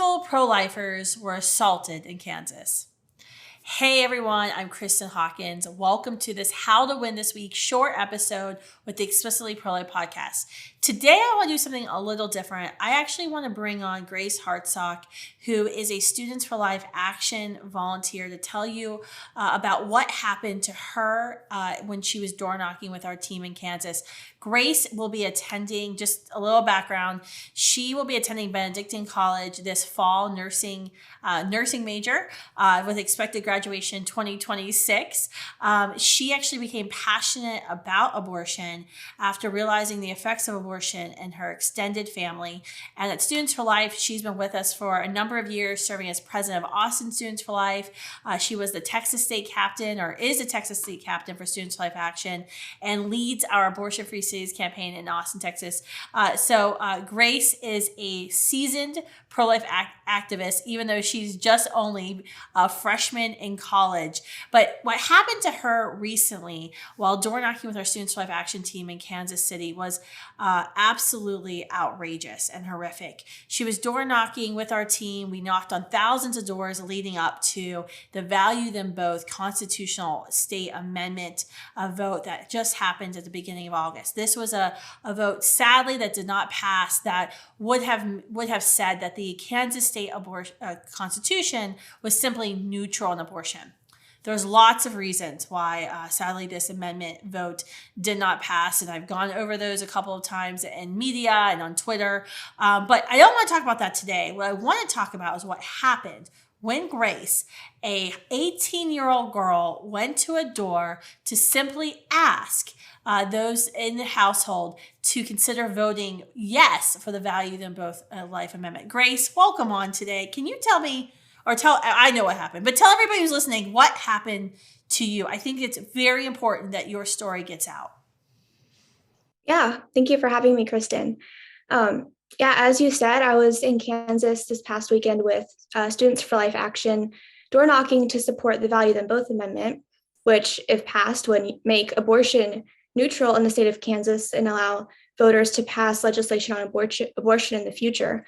multiple pro-lifers were assaulted in Kansas. Hey everyone, I'm Kristan Hawkins. Welcome to this How to Win This Week short episode with the Explicitly Pro-Life podcast. Today I want to do something a little different. I actually want to bring on Grace Hartsock, who is a Students for Life Action volunteer, to tell you about what happened to her when she was door knocking with our team in Kansas. Grace will be attending, just a little background, she will be attending Benedictine College this fall, nursing major with expected graduation 2026. She actually became passionate about abortion after realizing the effects of abortion in her extended family. And at Students for Life, she's been with us for a number of years, serving as president of Austin Students for Life. She was the Texas state captain, or is the Texas state captain for Students for Life Action, and leads our abortion-free cities campaign in Austin, Texas. So Grace is a seasoned pro-life activist, even though she's just only a freshman in college. But what happened to her recently while door knocking with our Students for Life Action team in Kansas City was absolutely outrageous and horrific. She was door knocking with our team. We knocked on thousands of doors leading up to the Value Them Both constitutional state amendment vote that just happened at the beginning of August. This was a vote, sadly, that did not pass, that would have said that the Kansas state constitution was simply neutral on abortion. There's lots of reasons why, sadly, this amendment vote did not pass, and I've gone over those a couple of times in media and on Twitter, but I don't want to talk about that today. What I want to talk about is what happened when Grace, a 18-year-old girl, went to a door to simply ask those in the household to consider voting yes for the Value Them Both Life Amendment. Grace, welcome on today. Can you tell me, I know what happened, but tell everybody who's listening what happened to you. I think it's very important that your story gets out. Yeah, thank you for having me, Kristan. As you said, I was in Kansas this past weekend with Students for Life Action, door knocking to support the Value Them Both Amendment, which, if passed, would make abortion neutral in the state of Kansas and allow voters to pass legislation on abortion in the future.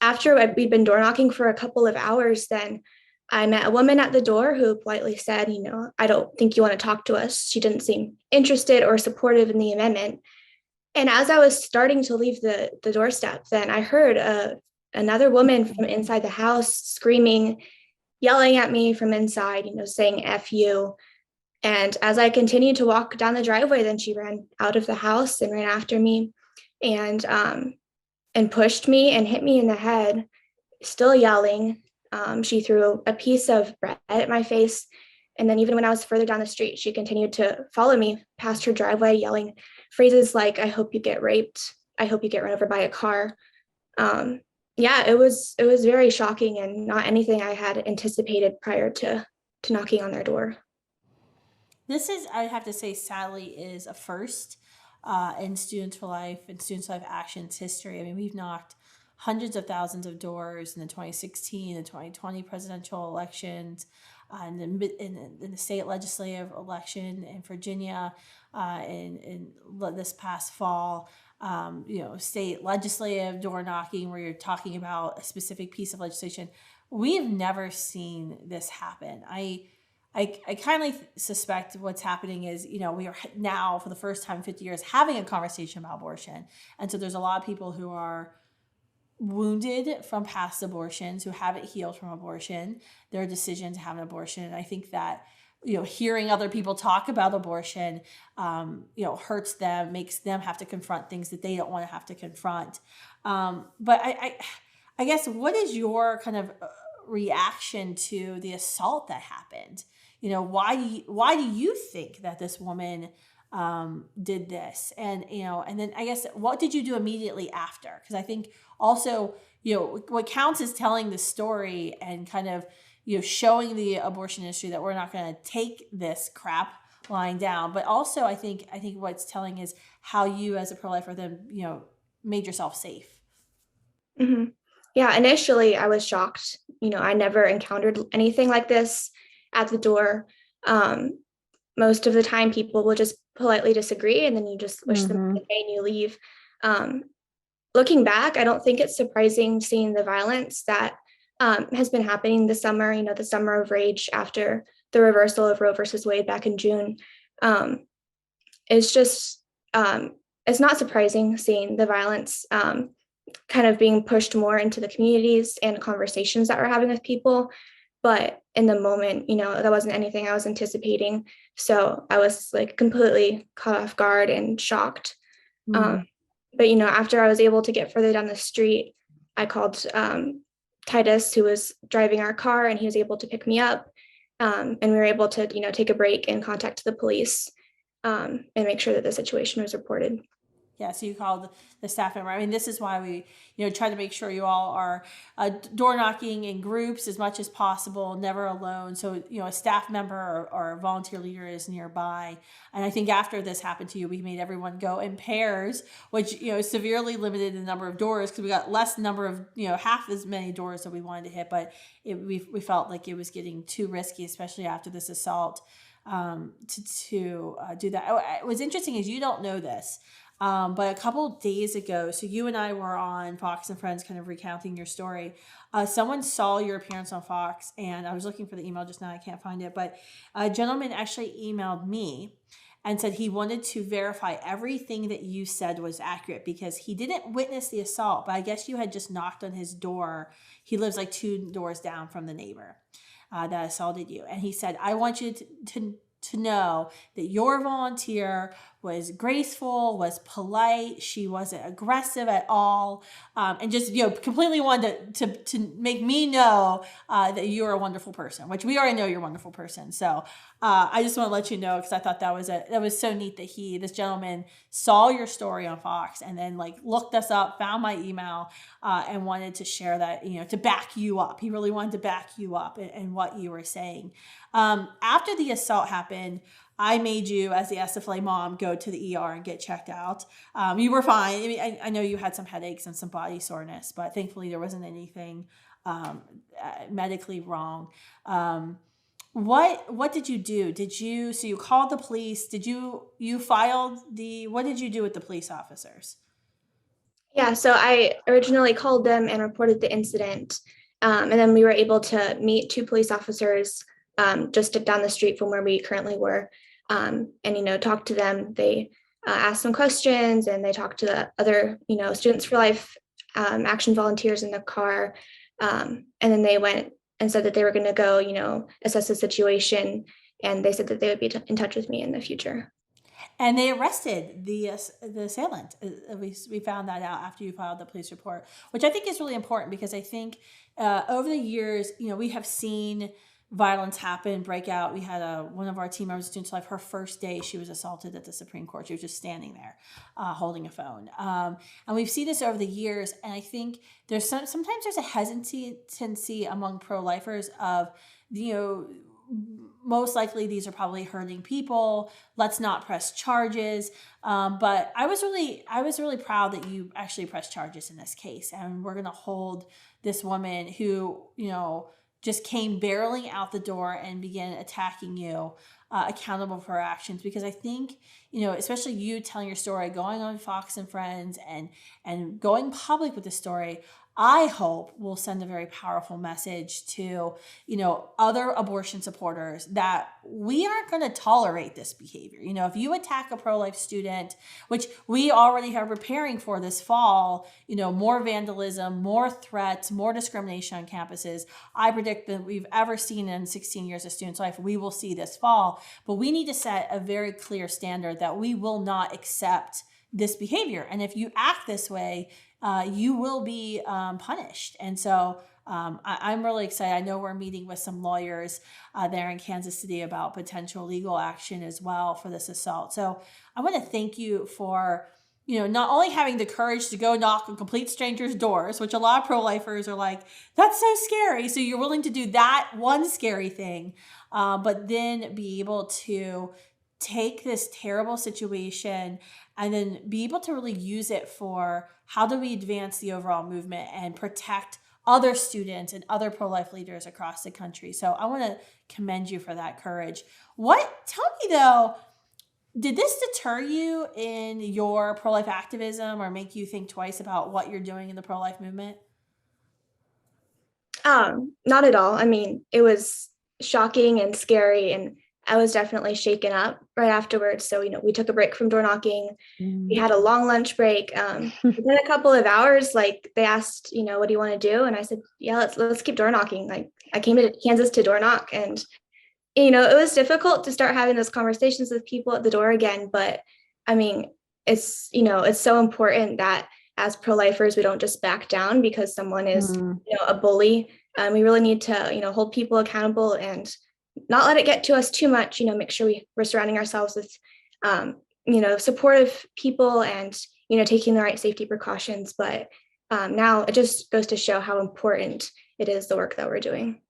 After we'd been door knocking for a couple of hours, then I met a woman at the door who politely said, I don't think you want to talk to us. She didn't seem interested or supportive in the amendment. And as I was starting to leave the doorstep, then I heard another woman from inside the house screaming, yelling at me from inside, saying F you. And as I continued to walk down the driveway, then she ran out of the house and ran after me and pushed me and hit me in the head, still yelling. She threw a piece of bread at my face. And then even when I was further down the street, she continued to follow me past her driveway, yelling phrases like, I hope you get raped. I hope you get run over by a car. It was very shocking and not anything I had anticipated prior to knocking on their door. This is, I have to say, sadly, is a first in Students for Life and Students for Life Action's history. I mean, we've knocked hundreds of thousands of doors in the 2016 and 2020 presidential elections, in the state legislative election in Virginia, in this past fall. State legislative door knocking where you're talking about a specific piece of legislation. We have never seen this happen. I kindly suspect what's happening is, we are now for the first time in 50 years having a conversation about abortion. And so there's a lot of people who are wounded from past abortions, who haven't healed from abortion, their decision to have an abortion. And I think that, hearing other people talk about abortion, hurts them, makes them have to confront things that they don't want to have to confront. But I guess, what is your kind of reaction to the assault that happened? Why do you think that this woman did this? And then I guess, what did you do immediately after? Because I think also, what counts is telling the story and kind of, showing the abortion industry that we're not going to take this crap lying down. But also, I think what's telling is how you, as a pro-lifer, then, made yourself safe. Mm-hmm. Yeah, initially I was shocked. I never encountered anything like this at the door. Most of the time people will just politely disagree and then you just wish them a good day and you leave. looking back, I don't think it's surprising seeing the violence that has been happening this summer, the summer of rage after the reversal of Roe versus Wade back in June. Um, it's just, it's not surprising seeing the violence kind of being pushed more into the communities and conversations that we're having with people. But in the moment, that wasn't anything I was anticipating. So I was like completely caught off guard and shocked. Mm. But, after I was able to get further down the street, I called Titus, who was driving our car, and he was able to pick me up. And we were able to, take a break and contact the police and make sure that the situation was reported. Yeah, so you called the staff member. I mean, this is why we, try to make sure you all are door knocking in groups as much as possible, never alone. So, a staff member or a volunteer leader is nearby. And I think after this happened to you, we made everyone go in pairs, which, severely limited the number of doors because we got less number of, half as many doors that we wanted to hit. But we felt like it was getting too risky, especially after this assault, to do that. What's interesting is you don't know this. But a couple days ago, so you and I were on Fox and Friends kind of recounting your story. Someone saw your appearance on Fox, and I was looking for the email just now. I can't find it. But a gentleman actually emailed me and said he wanted to verify everything that you said was accurate because he didn't witness the assault, but I guess you had just knocked on his door. He lives like 2 doors down from the neighbor that assaulted you. And he said, I want you to know that your volunteer was graceful, was polite. She wasn't aggressive at all. And just, completely wanted to make me know that you're a wonderful person, which we already know you're a wonderful person. So I just want to let you know, because I thought that was so neat that this gentleman saw your story on Fox and then looked us up, found my email, and wanted to share that, to back you up. He really wanted to back you up in what you were saying. After the assault happened, I made you, as the SFLA mom, go to the ER and get checked out. You were fine. I mean, I know you had some headaches and some body soreness, but thankfully there wasn't anything medically wrong. What did you do? So you called the police? You filed what did you do with the police officers? Yeah, so I originally called them and reported the incident. And then we were able to meet 2 police officers just down the street from where we currently were, and talk to them. They asked some questions, and they talked to the other Students for Life action volunteers in the car, and then they went and said that they were going to go assess the situation, and they said that they would be in touch with me in the future. And they arrested the assailant. We found that out after you filed the police report, which I think is really important because I think over the years, we have seen violence happen, break out. We had one of our team members, Students for Life, her first day, she was assaulted at the Supreme Court. She was just standing there holding a phone. And we've seen this over the years. And I think sometimes there's a hesitancy among pro-lifers of, most likely these are probably hurting people. Let's not press charges. But I was really proud that you actually pressed charges in this case. And we're going to hold this woman who, just came barreling out the door and began attacking you accountable for her actions. Because I think, especially you telling your story, going on Fox and Friends and going public with the story, I hope will send a very powerful message to, other abortion supporters that we aren't going to tolerate this behavior. If you attack a pro-life student, which we already are preparing for this fall, more vandalism, more threats, more discrimination on campuses. I predict that we've ever seen in 16 years of Students' Life, we will see this fall. But we need to set a very clear standard that we will not accept this behavior. And if you act this way, you will be punished. And so I'm really excited. I know we're meeting with some lawyers there in Kansas City about potential legal action as well for this assault. So I want to thank you for, not only having the courage to go knock on complete strangers' doors, which a lot of pro-lifers are like, that's so scary. So you're willing to do that one scary thing, but then be able to take this terrible situation and then be able to really use it for how do we advance the overall movement and protect other students and other pro-life leaders across the country. So I want to commend you for that courage. Tell me though, Did this deter you in your pro-life activism or make you think twice about what you're doing in the pro-life movement? Not at all. I mean, it was shocking and scary, and I was definitely shaken up right afterwards. So, we took a break from door knocking. We had a long lunch break. Within a couple of hours, like they asked, what do you want to do? And I said, yeah, let's keep door knocking. Like I came to Kansas to door knock, and it was difficult to start having those conversations with people at the door again. But I mean, it's so important that as pro-lifers, we don't just back down because someone is, a bully. We really need to, hold people accountable and not let it get to us too much. Make sure we're surrounding ourselves with, supportive people and, taking the right safety precautions. But now it just goes to show how important it is, the work that we're doing.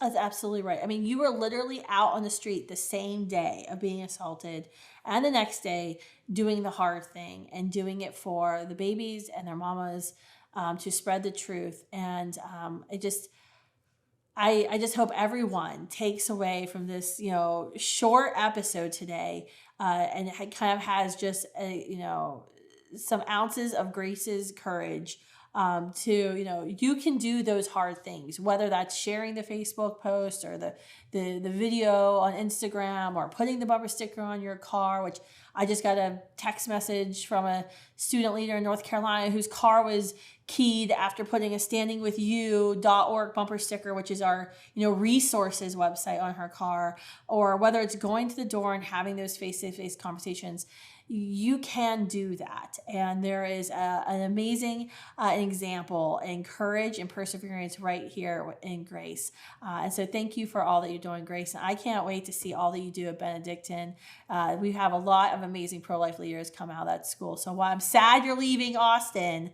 That's absolutely right. I mean, you were literally out on the street the same day of being assaulted and the next day doing the hard thing and doing it for the babies and their mamas, to spread the truth. And I just hope everyone takes away from this, short episode today, and it kind of has just some ounces of Grace's courage, you can do those hard things, whether that's sharing the Facebook post or the video on Instagram or putting the bumper sticker on your car, which I just got a text message from a student leader in North Carolina whose car was keyed after putting a standingwithyou.org bumper sticker, which is our, resources website, on her car, or whether it's going to the door and having those face-to-face conversations. You can do that. And there is an amazing example and courage and perseverance right here in Grace. And so thank you for all that you're doing, Grace. And I can't wait to see all that you do at Benedictine. We have a lot of amazing pro-life leaders come out of that school. So while I'm sad you're leaving Austin,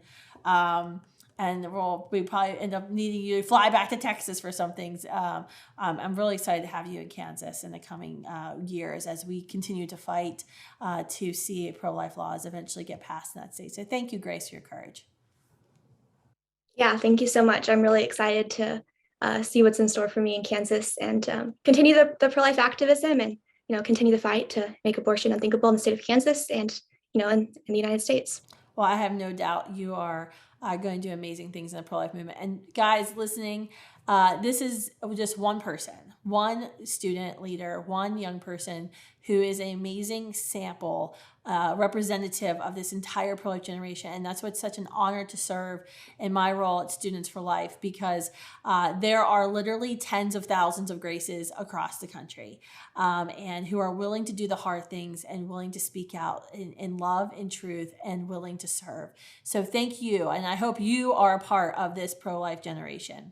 and we probably end up needing you to fly back to Texas for some things. I'm really excited to have you in Kansas in the coming years as we continue to fight to see pro-life laws eventually get passed in that state. So thank you, Grace, for your courage. Yeah, thank you so much. I'm really excited to see what's in store for me in Kansas and continue the pro-life activism and, continue the fight to make abortion unthinkable in the state of Kansas and, in the United States. Well, I have no doubt you are going to do amazing things in the pro-life movement. And guys listening, this is just one person, one student leader, one young person who is an amazing sample, representative of this entire pro-life generation. And that's what's such an honor to serve in my role at Students for Life, because there are literally tens of thousands of Graces across the country, and who are willing to do the hard things and willing to speak out in love and truth and willing to serve. So thank you. And I hope you are a part of this pro-life generation.